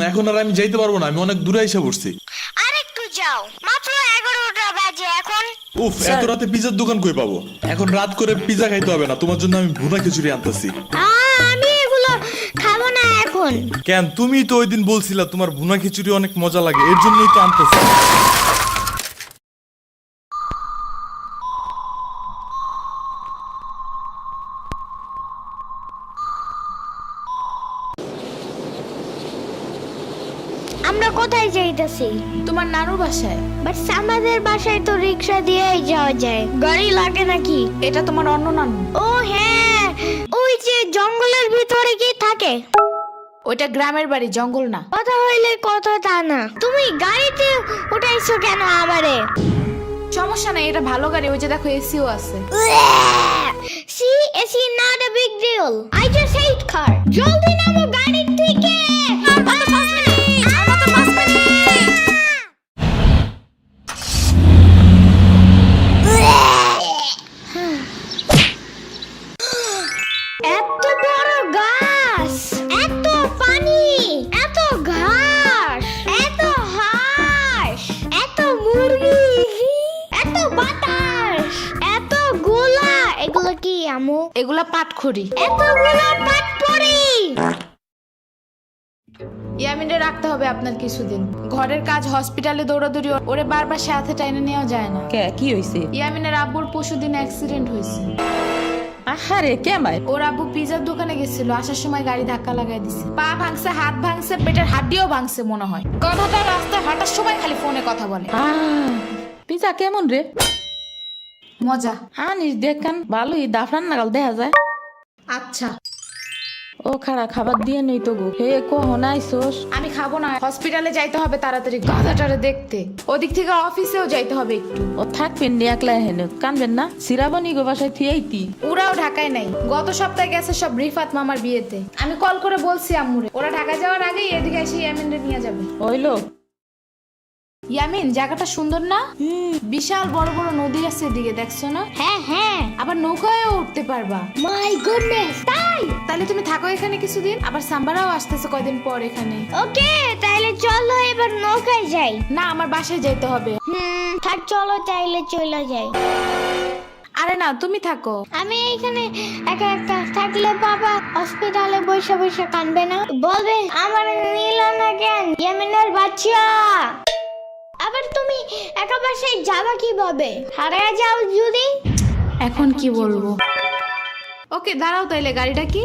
এখন আর আমি যাইতে পারবো না, আমি অনেক দূরে এসে পড়ছি। আরেকটু যাও, মাত্র 11টা বাজে এখন। উফ, এত রাতে পিজার দোকান কই পাবো? এখন রাত করে পিজা খাইতে হবে না, তোমার জন্য আমি ভুনা খিচুড়ি আনতেছি। আমি এগুলো খাবো না এখন। কেন? তুমি তো ওই দিন বলছিলা তোমার ভুনা খিচুড়ি অনেক মজা লাগে, এর জন্যই তো আনতেছি। আমরা কোথায় যাইতেছি? তোমার নানুর বাসায়। বাট আমাদের বাসায় তো রিক্সা দিয়েই যাওয়া যায়, গাড়ি লাগে নাকি? এটা তোমার অন্য নানু। ও হ্যাঁ, ওই যে জঙ্গলের ভিতরে কি থাকে? ওইটা গ্রামের বাড়ি, জঙ্গল না। কথা হইলে কথা তা না। তুমি গাড়িতে উঠাইছো কেন আমারে? সমস্যা নাই, এটা ভালো গাড়ি। ওই যে দেখো, এসিও আছে। See, it's not a big deal. I just hate car. জলদি নামো গাড়ি থেকে। এত বড় গাছ, এত পানি, এত ঘাস, এত হাঁস, এত মুরগি, এত বাতাস, এত গোলা। এগুলো কি আমু? এগুলা পাটখড়ি। এতগুলো পাটপড়ি। ইয়ামিনে রাখতে হবে আপনার কিছুদিন। ঘরের কাজ, হসপিটালে দৌড়াদৌড়ি, ওরে বারবার সাথে টাইনে নেওয়া যায় না। কি হইছে? ইয়ামিনের আব্বুর পরশুদিন অ্যাক্সিডেন্ট হয়েছে। আহারে কেমাই? ওর আব্বু পিজার দোকানে গেছিল, আসার সময় গাড়ি ধাক্কা লাগাই দিছে। পা ভাঙছে, হাত ভাঙছে, পেটের হাড্ডিও ভাঙছে মনে হয়। কথাটা রাস্তায় হাঁটার সময় খালি ফোনে কথা বলে। পিজা কেমন রে? মজা। আনিস দেখান, ভালোই দাফরান নাগাল দেখা যায়। আচ্ছা। ও খাড়া খাবার দিয়ে নেই তো গো। হে কখন আইসোস? আমি খাবো না, হসপিটালে যাইতে হবে তাড়াতাড়ি গাধাটারে দেখতে। ওদিক থেকে অফিসেও যাইতে হবে একটু। ও থাকবেন নি একলা হেন, কানবেন না? সিরাবনি গো বাসায় থিয়াইতি। ওরাও ঢাকায় নাই, গত সপ্তাহে গেছে সব রিফাত মামার বিয়েতে। আমি কল করে বলছি আম্মুরে, ওরা ঢাকায় যাওয়ার আগেই এদিকে এসে ইয়ামিনরে নিয়ে যাবে। ওইলো ইয়ামিন, জায়গাটা সুন্দর না? বিশাল বড় বড় নদী আছে এদিকে, দেখছো না? হ্যাঁ হ্যাঁ। আবার নৌকায়ও উঠতে পারবা। মাই গুডনেস, তাই? তাহলে তুমি থাকো এখানে কিছুদিন, আবার সাম্বারাও আসতেছে কয়দিন পর এখানে। ওকে, তাহলে চলো এবার নৌকায় যাই। না, আমার বাসায় যাইতে হবে। থাক, চলো তাইলে চলে যাই। আরে না, তুমি থাকো। আমি এইখানে একা একা থাকলে বাবা হসপিটালে বসে বসে কানবে না? বলবে আমার নিল না কেন ইয়ামিনের বাচ্চা। আবার তুমি একা বাসায় যাবা কিভাবে? হারিয়ে যাও যদি? এখন কি বলবো? ওকে দাঁড়াও, তাইলে গাড়িটা কি?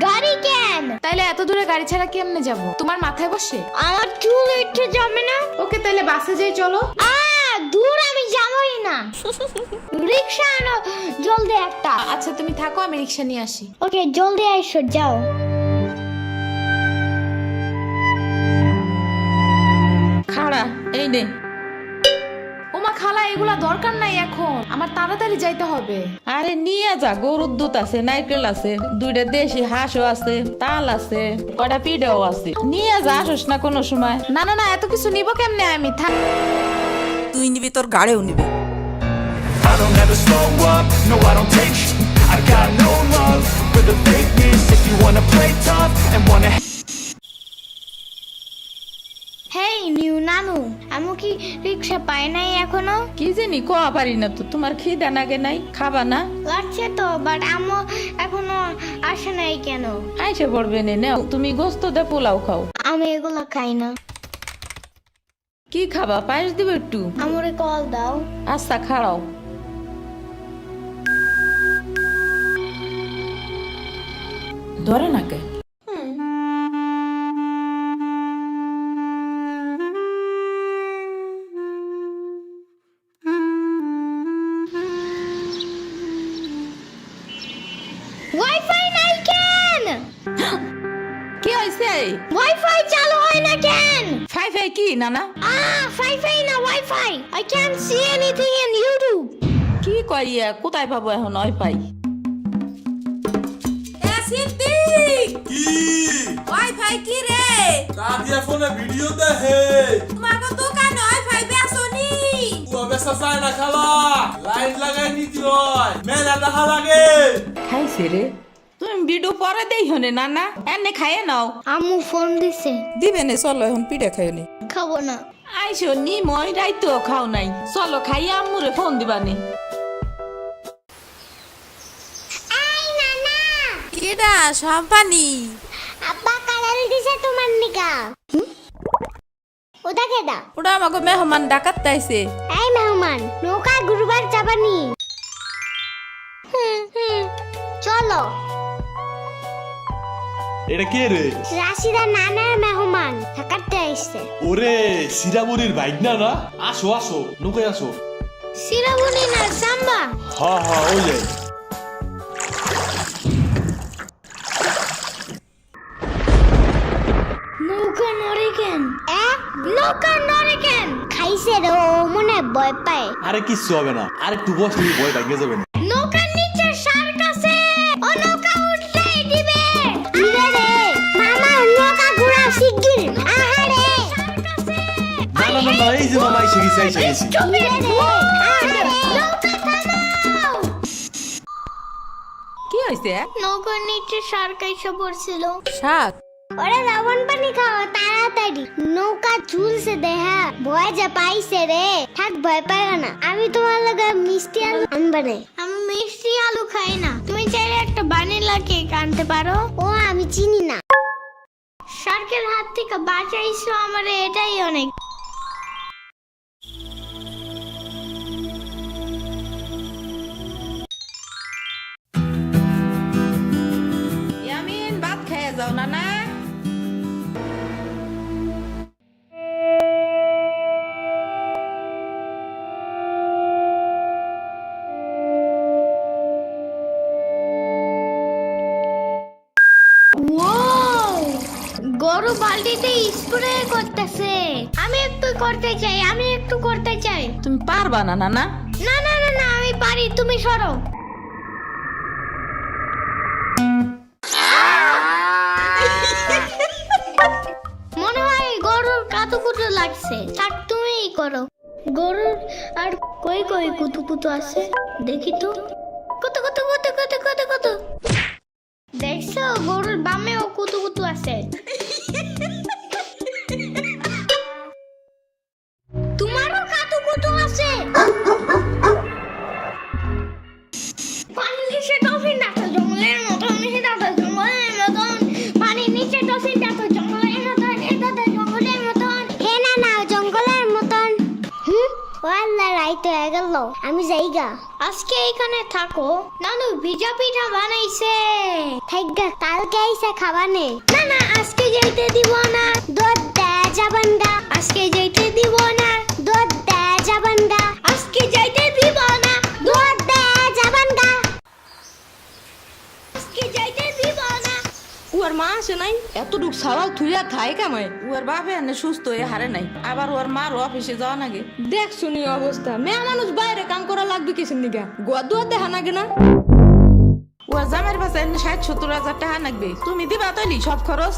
গাড়ি কেন? তাইলে এত দূরে গাড়ি ছাড়া কেমনে যাব? তোমার মাথায় বসে? আমার চুল উঠে যাবে না? ওকে, তাইলে বাসে যাই, চলো। দূর আমি যাবই না। রিক্সা আনো জলদি একটা। আচ্ছা তুমি থাকো, আমি রিক্সা নিয়ে আসি। ওকে, জলদি আইসো, যাও। খাড়া এই নে। ওমা খালা, এগুলা দরকার নাই এখন, আমার তাড়াতাড়ি যাইতে হবে। আরে নিয়ে যা, গরুর দুধ আছে, নারকেল আছে, দুইটা দেশি হাঁসও আছে, তাল আছে, কয়টা পিঠাও আছে। নিয়ে যা, আসোস না কোনো সময়? না না না, এত কিছু নিব কেমনে আমি? থাক। তুই নিবি, তোর গাড়েও নিবি। I don't ever slow up, no I don't take I got no love for the fakeness. If you wanna play tough and wanna hey new নানু, আমু কি রিক্সা পায় নাই এখনো? কি জানি কোয়া পারি না তো। তোমার খিদা নাগে নাই? খাবা না? লাগছে তো, বাট আমু এখনো আসে নাই কেন? আইসে পড়বে নে, নাও তুমি গোস্ত দে পোলাও খাও। আমি এগুলো খাই না। কি খাবা? পায়েস দিব একটু? আমুরে কল দাও। আচ্ছা খাড়াও। ধরে নাকে। ওয়াইফাই নাই কেন? কি হইছে? ওয়াইফাই চালু হয় না কেন? ফাই ফাই কি নানা? ফাইফাই না wifi. I can't see anything in YouTube. কি কইয়া কোথায় পাবো এখন ওয়াইফাই? কি ওয়াইফাই কি রে? দাদিয়া ফোনে ভিডিও দেখে। তোমাকে দোকানে ওয়াইফাই বেসনি? ও বেসা যায় না খালা, লাইন লাগাই নিতে হয়, মেলা দেখা লাগে। খাইছে রে? তুমি ভিডিও পরে দেই হনে নানা এনে খাইয়ে নাও। আম্মু ফোন দিছে। দিবে নে চলো এখন পিঠা খাই নি। খাবো না। আইসো নি মই রাইতো খাও নাই, চলো খাইয়া আম্মুরে ফোন দিবানি। এই নানা, কেডা সম্পানি? আব্বা কালাল দিছে তোমার নিকা। ওটা কেডা? ওটা আমাকে মেহমান ডাকাত তাইছে। এই মেহমান, নৌকা গুরুবার যাবানি। চলো। এটা কে রে? রাশিদা নানার মেহমান থাকাতে আইছে। ওরে সিরাবুরির বাইক না না? আসো আসো, নৌকায় আসো। সিরাবুনি না সাম্বা। হ্যাঁ হ্যাঁ, ওই যে। নৌকা নড়ে কেন? নৌকা নড়ে কেন? খাইছে রে, ও মনে ভয় পায়। আরে কিচ্ছু হবে না, আর একটু বসলে ভয় ভাঙে যাবে না। নৌকার নিচে শার্ক আছে, ও নৌকা উঠতেই দিবে। ইরে রে, মামা নৌকা ঘোরা শিগগির। আহারে, শার্ক আছে। না না না না, এই যে মামা এসে গেছে, এসে গেছে। ইরে রে, আহারে, নৌকা থামাও। কি হইছে? নৌকার নিচে শার্ক এসে পড়ছিল। শাক ওরে লবণ পানি খাও তাড়াতাড়ি, নৌকা ঝুলছে দেহা, ভয় যা পাইছে রে। থাক ভয় পাইও না, আমি তোমার লগে মিষ্টি আলু আনবানে। আমি মিষ্টি আলু খাই না, তুমি চাইলে একটা ভ্যানিলা কেক আনতে পারো। ও আমি চিনি না। শার্কের হাত থেকে বাঁচাইছো আমারে, এটাই অনেক। ইয়ামিন ভাত খাইয়া যাও নানা। গরু বালতিতে স্প্রে করতেছে। আমি একটু করতে চাই, আমি একটু করতে চাই। তুমি পারবা না নানা? না না না না, আমি পারি, তুমি সরো। মনে হয় গরুর কাতুকুতু লাগছে, থাক তুমিই করো। গরুর আর কই কই কুতুকুতু আছে দেখি তো। কত কত কত কত কত কত, দেখছো গরুর বামেও কুতুকুতু আছে। তোমারও কাতুকুতু আছে। পানির নিচে ডলফিন দেখো জঙ্গলের মতন, নিচে দেখো জঙ্গলের মতন, পানির নিচে ডলফিন দেখো জঙ্গলের মতন, এটা তো জঙ্গলের মতন। হে না না, জঙ্গলের মতন। ও আল্লাহ, রাইত হয়ে গেল, আমি যাইগা। আজকে এখানে থাকো, নানু ভিজা পিঠা বানাইছে। থাকগা, কালকে আইসা খাবানে। না না, আজকে যাইতে দিব না, দুধ দেয়া যাবান গা। আজকে যাইতে দিব না, দুধ দেয়া যাবান গা। আজকে যাইতে দিব না, দুধ দেয়া যাবান গা। আজকে যাইতে দিব না। ওর মা আসে নাই, এতটুক সাওয়াল থুইয়া খায় কামায়। ওর বাপে এনে সুস্থ হয়ে হারে নাই, আবার ওর মার অফিসে যাওয়া নাগে। দেখ শুনি অবস্থা, মেয়ে মানুষ বাইরে কাম করা লাগবে কিসের নিগা? গোয়া দুয়া দেখা নাগে না? ওর জামের পাশে এনে 60-70 হাজার টাকা লাগবে, তুমি দিবা তৈলি সব খরচ?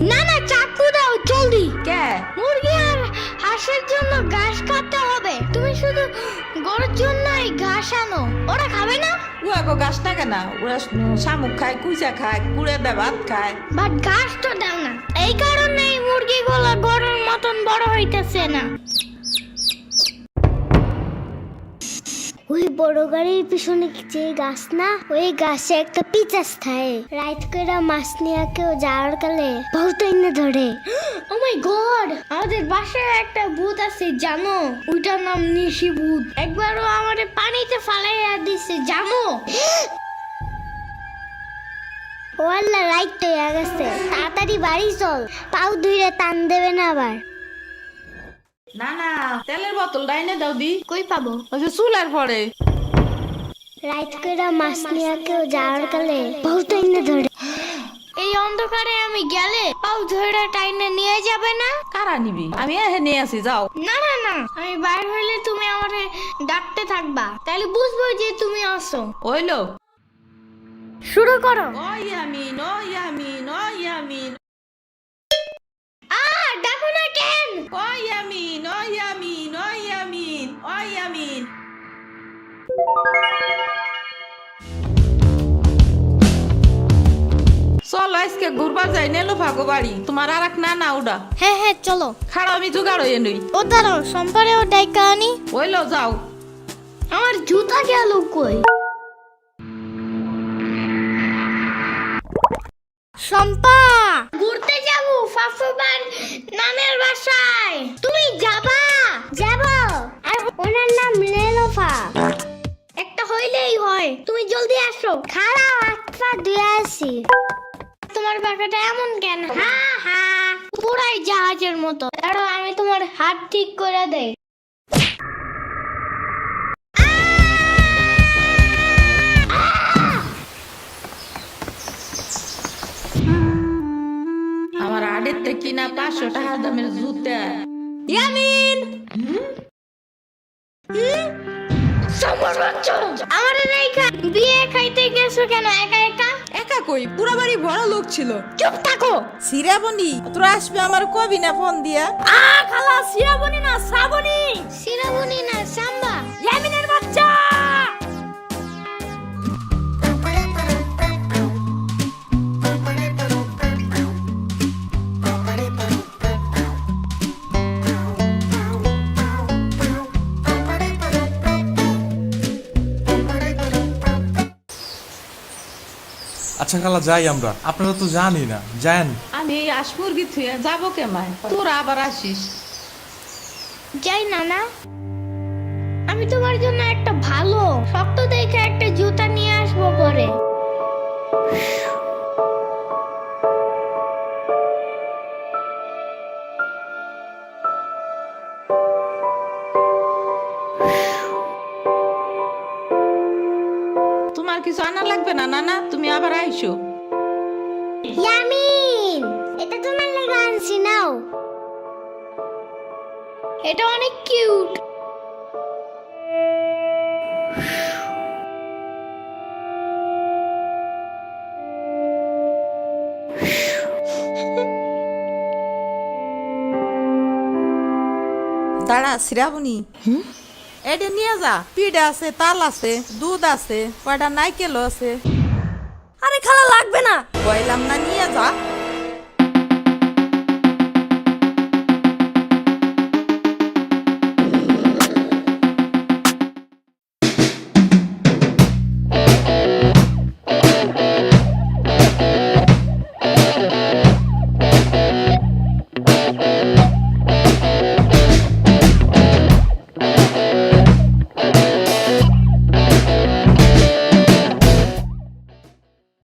না না, চাকু দাও জলদি। কে? মুরগি আর হাঁসের জন্য ঘাস কাটতে হবে। তুমি শুধু গরুর জন্যই ঘাস আনো, ওরা খাবে না। ও আগো গাছ টাকা না, ওরা শামুক খায়, কুইচা খায়, কুড়ে দেয়, ভাত খায়। বাট ঘাস তো দাও না, এই কারণেই মুরগিগুলো গরুর মতন বড় হইতেছে না। ওই বড় গাড়ির পিছনে যে গাছ না, ওই গাছে একটা পিচাস থাকে। রাইত করে মাছ নিয়ে কেউ যাওয়ার কালে বহুত এনে ধরে। ও মাই গড, আমাদের বাসায় একটা ভূত আছে জানো? ওইটার নাম নিশি ভূত। একবারও আমারে পানিতে ফালাইয়া দিছে জানো? ও আল্লাহ, রাইত হয়ে গেছে, তাড়াতাড়ি বাড়ি চল, পাও ধুইরে টান দেবে না আবার। না না, তেলের বোতল ডাইনে দাও দি। কই পাবো? ওই যে চুলার পরে। রাইত করে মাছ নিয়ে কেউ যাওয়ার কালে বহুত এনে ধরে। এই অন্ধকারে আমি গেলে পাও ধরে টাইনে নিয়ে যাবে না? কারা নিবি? আমি এহে নিয়ে আসি, যাও। না না না, আমি বাইরে হইলে তুমি আমারে ডাকতে থাকবা, তাহলে বুঝবো যে তুমি আসো। ওইলো শুরু করো। ও ইয়ামিন, ও ইয়ামিন, ও ইয়ামিন, ডাকো না কেন? ও ইয়ামিন, ও ইয়ামিন, ও ইয়ামিন, ও ইয়ামিন। চলো আজকে ঘুরবা যাই নেলো ভাগো বাড়ি তোমার আর এক না উডা হ্যাঁ হ্যাঁ চলো। খাড়া আমি জোগাড় হয়ে নই ও দাঁড়াও, সম্পারেও ডাইকা আনি। ওইলো যাও। আমার জুতা গেল কই? শম্পা, ঘুরতে যাব ফাফুবার নানের বাসায়। তুমি যাবা? যাব। আর ওনার নাম লেলোফা। একটা হইলেই হয়, তুমি জলদি আসো। খারাপ আটটা দিয়ে আসি। তোমার পাখাটা এমন কেন? হা হা, পুরাই জাহাজের মতো। দাঁড়াও, আমি তোমার হাত ঠিক করে দেই। আমার আড়ের থেকে কিনা 500 টাকা দামের জুতা। ইয়ামিন, আমার রেখা বিয়ে খাইতে গেছো কেন একা একা? একা কই, পুরা বাড়ি বড় লোক ছিল। চুপ থাকো। সিরাবনি তোরা আসবে আমার কবি না ফোন দিয়া? খালা সিরাবনি না শ্রাবণী। সিরাবনি না সাম্বা। ইয়ামিনের বাচ্চা। আচ্ছা খালা যাই আমরা, আপনারা তো জানি না, যান। আমি এই আসমুরগি থুয়ে যাবো কেমায়, তোরা আবার আসিস। যাই নানা, আমি তোমার জন্য একটা ভালো শক্ত দেখে একটা জুতা নিয়ে আসবো পরে। তোমার কিছু আনা লাগবে না নানা, তুমি আবার আইসো। ইয়ামিন, এটা তোমার লাগা আনছি, নাও। এটা অনেক কিউট। দাঁড়া সিরাবনি, এটা নিয়ে যা। পিঠা আছে, তাল আছে, দুধ আছে, কয়টা নাইকেল আছে। আরে খালা লাগবে না,